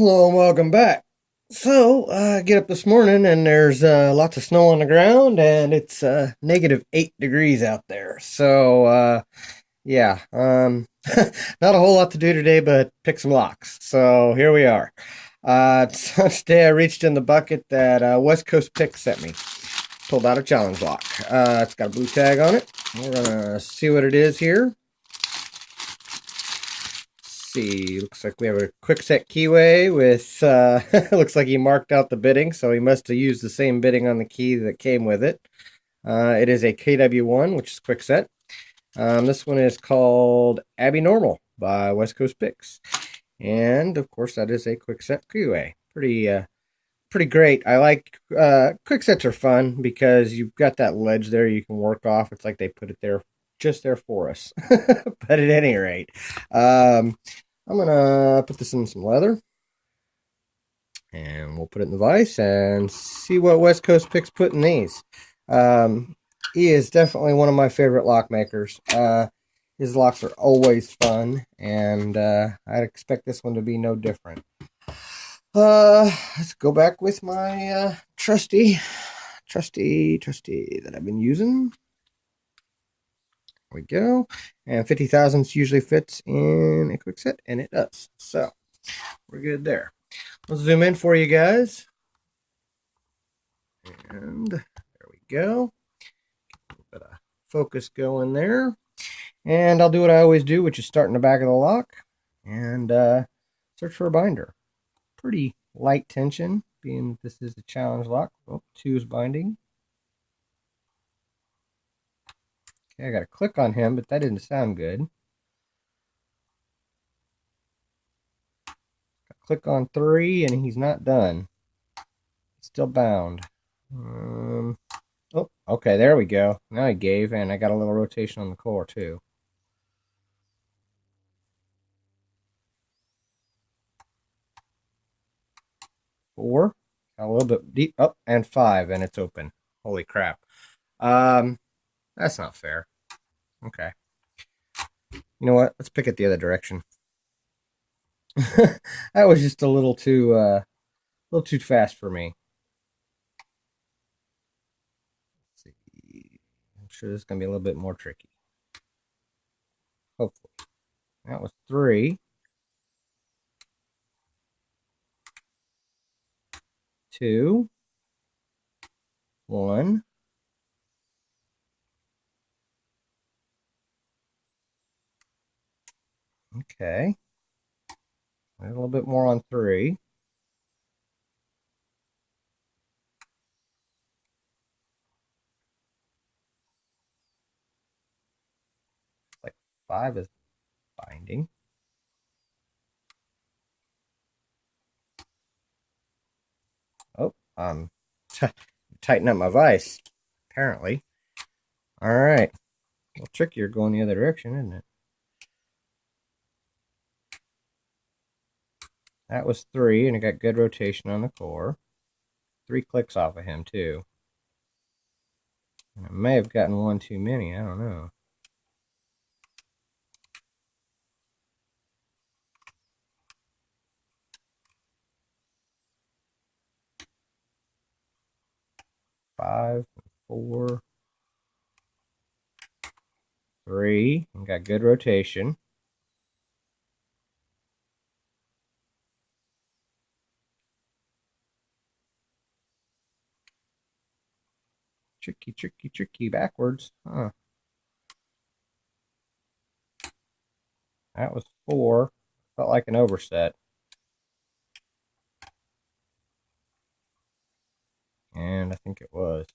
Hello and welcome back. So, I get up this morning and there's lots of snow on the ground and it's -8 degrees out there. So, yeah, not a whole lot to do today but pick some locks. So, here we are. Today I reached in the bucket that West Coast Pick sent me. Pulled out a challenge lock. It's got a blue tag on it. We're gonna see what it is here. See, looks like we have a quick set keyway with looks like he marked out the bidding, so he must have used the same bidding on the key that came with it. It is a KW1, which is quick set. This one is called Abby Normal by West Coast Picks, and of course that is a quick set keyway. Pretty great. I like quick sets are fun because you've got that ledge there you can work off. It's like they put it there just there for us. But at any rate, I'm gonna put this in some leather and we'll put it in the vise and see what West Coast Picks put in these. He is definitely one of my favorite lock makers. His locks are always fun, and I'd expect this one to be no different. Let's go back with my trusty that I've been using. There we go. And 50 thousandths usually fits in a quick set, and it does. So we're good there. Let's zoom in for you guys. And there we go. Get a little bit of focus going there. And I'll do what I always do, which is start in the back of the lock and search for a binder. Pretty light tension, being this is the challenge lock. Oh, 2 is binding. Okay, I got to click on him, but that didn't sound good. Click on 3, and he's not done. He's still bound. Oh, okay, there we go. Now he gave, and I got a little rotation on the core, too. Four, got a little bit deep, up, and 5, and it's open. Holy crap. That's not fair. Okay. You know what? Let's pick it the other direction. That was just a little too fast for me. Let's see. I'm sure this is gonna be a little bit more tricky. Hopefully. That was 3. 2. 1. Okay. A little bit more on 3. Like 5 is binding. Oh, tighten up my vise, apparently. All right. A little trickier going the other direction, isn't it? That was 3, and it got good rotation on the core. 3 clicks off of him, too. And I may have gotten 1 too many, I don't know. Five, 4, 3, and got good rotation. Tricky backwards. Huh. That was 4. Felt like an overset. And I think it was.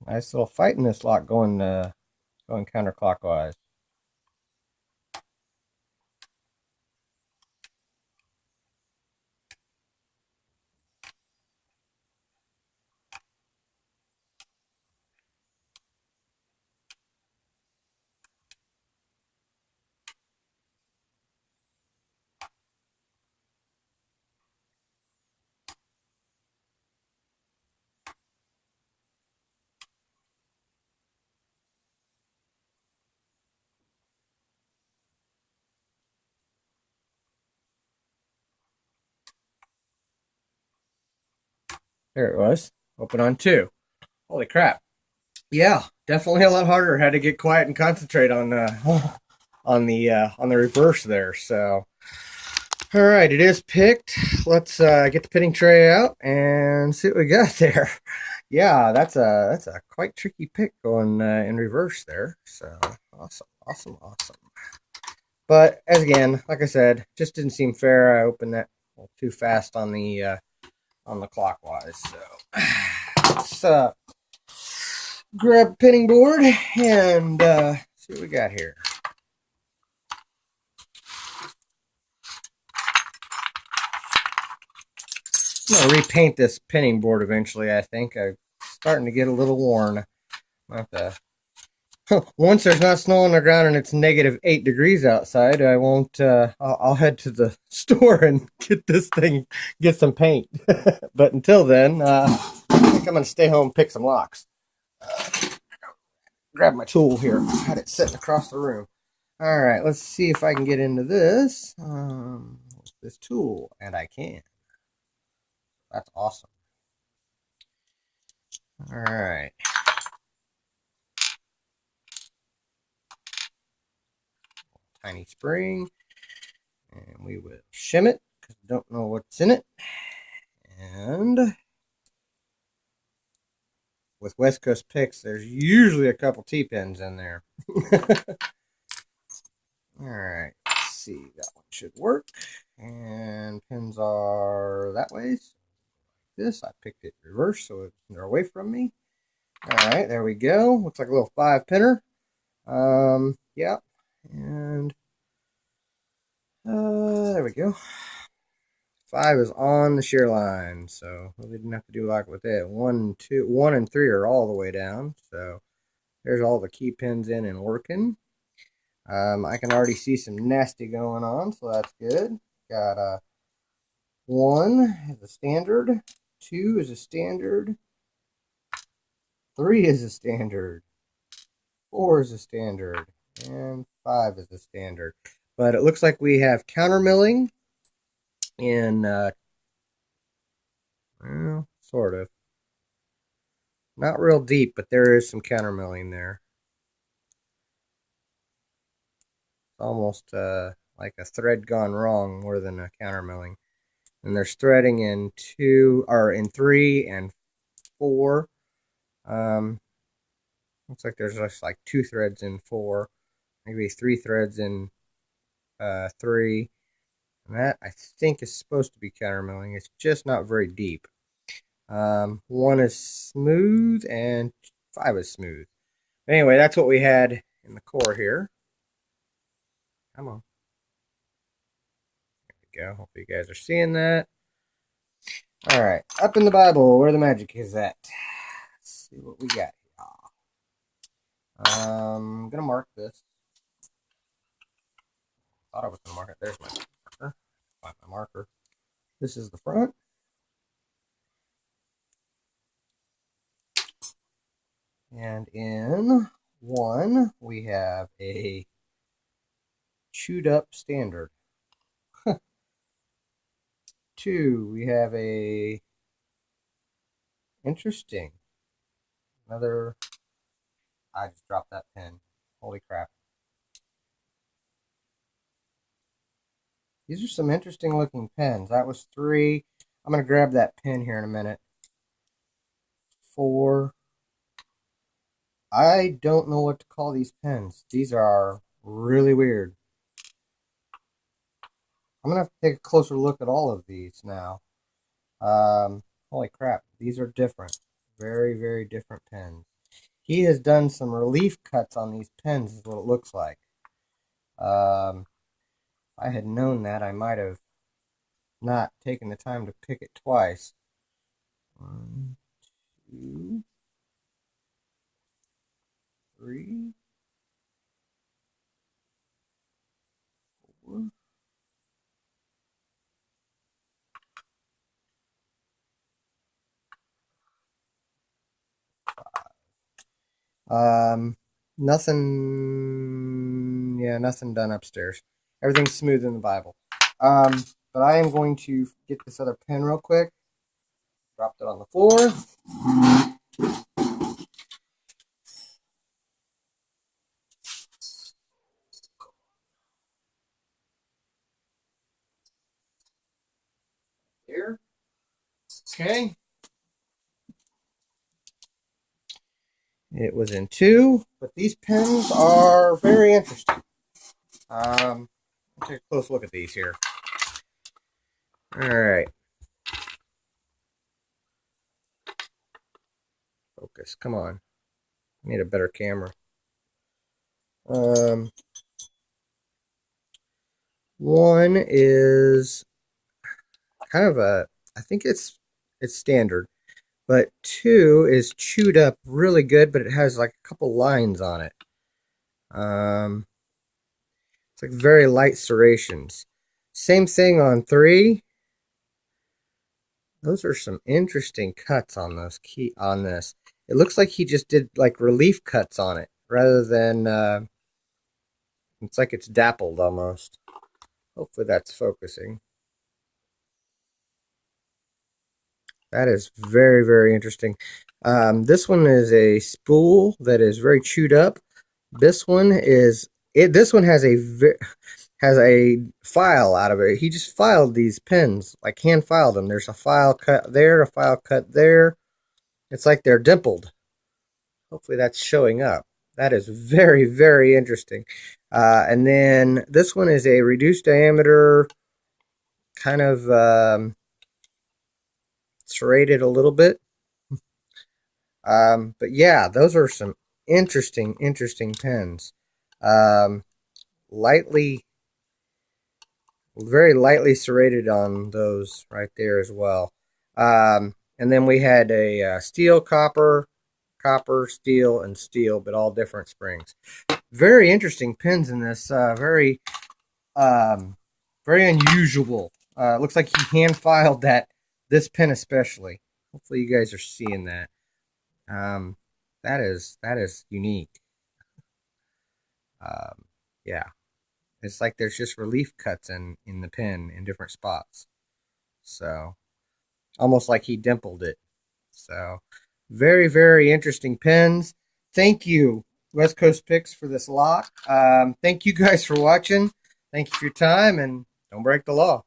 Nice little fight in this lock going counterclockwise. There it was. Open on 2. Holy crap. Yeah, definitely a lot harder. Had to get quiet and concentrate on the reverse there. So, all right, it is picked. Let's get the pitting tray out and see what we got there. Yeah, that's a quite tricky pick going in reverse there. So awesome, awesome, awesome. But as again, like I said, just didn't seem fair. I opened that a little too fast on the clockwise. So let's grab a pinning board and see what we got here. I'm going to repaint this pinning board eventually, I think. I'm starting to get a little worn. Once there's not snow on the ground and it's -8 degrees outside, I won't, I'll head to the store and get some paint. But until then, I think I'm going to stay home and pick some locks. Grab my tool here. I had it sitting across the room. All right, let's see if I can get into this with this tool, and I can. That's awesome. All right. Tiny spring, and we will shim it because we don't know what's in it. And with West Coast picks, there's usually a couple T-pins in there. All right, let's see. That one should work. And pins are that way. So this, I picked it reverse so they're away from me. All right, there we go. Looks like a little 5-pinner. Yeah, and there we go. 5 is on the shear line, so we didn't have to do a lot with it. 1 and 3 are all the way down, so there's all the key pins in and working. I can already see some nasty going on, so that's good. Got 1 is a standard, 2 is a standard, 3 is a standard, 4 is a standard, and 5 is a standard. But it looks like we have counter milling in, well, sort of. Not real deep, but there is some counter milling there. It's almost like a thread gone wrong more than a counter milling. And there's threading in 3 and 4. Looks like there's just like 2 threads in 4, maybe 3 threads in 3. And that, I think, is supposed to be counter milling. It's just not very deep. 1 is smooth and 5 is smooth. Anyway, that's what we had in the core here. Come on. There we go. Hope you guys are seeing that. All right, up in the Bible, where the magic is at. Let's see what we got here. I'm gonna mark this. Thought I was gonna mark it. There's my marker. Find my marker. This is the front. And in 1, we have a chewed up standard. 2, we have a interesting. Another. I just dropped that pen. Holy crap. These are some interesting looking pens. That was 3. I'm going to grab that pen here in a minute. 4. I don't know what to call these pens. These are really weird. I'm going to have to take a closer look at all of these now. Holy crap. These are different. Very, very different pens. He has done some relief cuts on these pens, is what it looks like. If I had known that, I might have not taken the time to pick it twice. 1, 2, 3, 4. 5. Nothing, yeah, nothing done upstairs. Everything's smooth in the Bible. But I am going to get this other pen real quick. Dropped it on the floor. Here. Okay. It was in 2, but these pens are very interesting. Let's take a close look at these here. All right. Focus. Come on. I need a better camera. One is kind of I think it's standard. But 2 is chewed up really good, but it has like a couple lines on it. It's like very light serrations. Same thing on 3. Those are some interesting cuts on this It looks like he just did like relief cuts on it rather than it's like it's dappled almost. Hopefully that's focusing. That is very, very interesting. This one is a spool that is very chewed up. This one is This one has a file out of it. He just filed these pens, like hand filed them. There's a file cut there, a file cut there. It's like they're dimpled. Hopefully that's showing up. That is very, very interesting. And then this one is a reduced diameter, kind of serrated a little bit. But yeah, those are some interesting pens. Very lightly serrated on those right there as well. And then we had a steel, copper, steel, and steel, but all different springs. Very interesting pens in this. Very unusual. Looks like he hand filed this pen especially. Hopefully you guys are seeing that. That is unique. Yeah, it's like there's just relief cuts in the pen in different spots. So almost like he dimpled it. So very, very interesting pens. Thank you, West Coast Picks, for this lot. Thank you guys for watching. Thank you for your time, and don't break the law.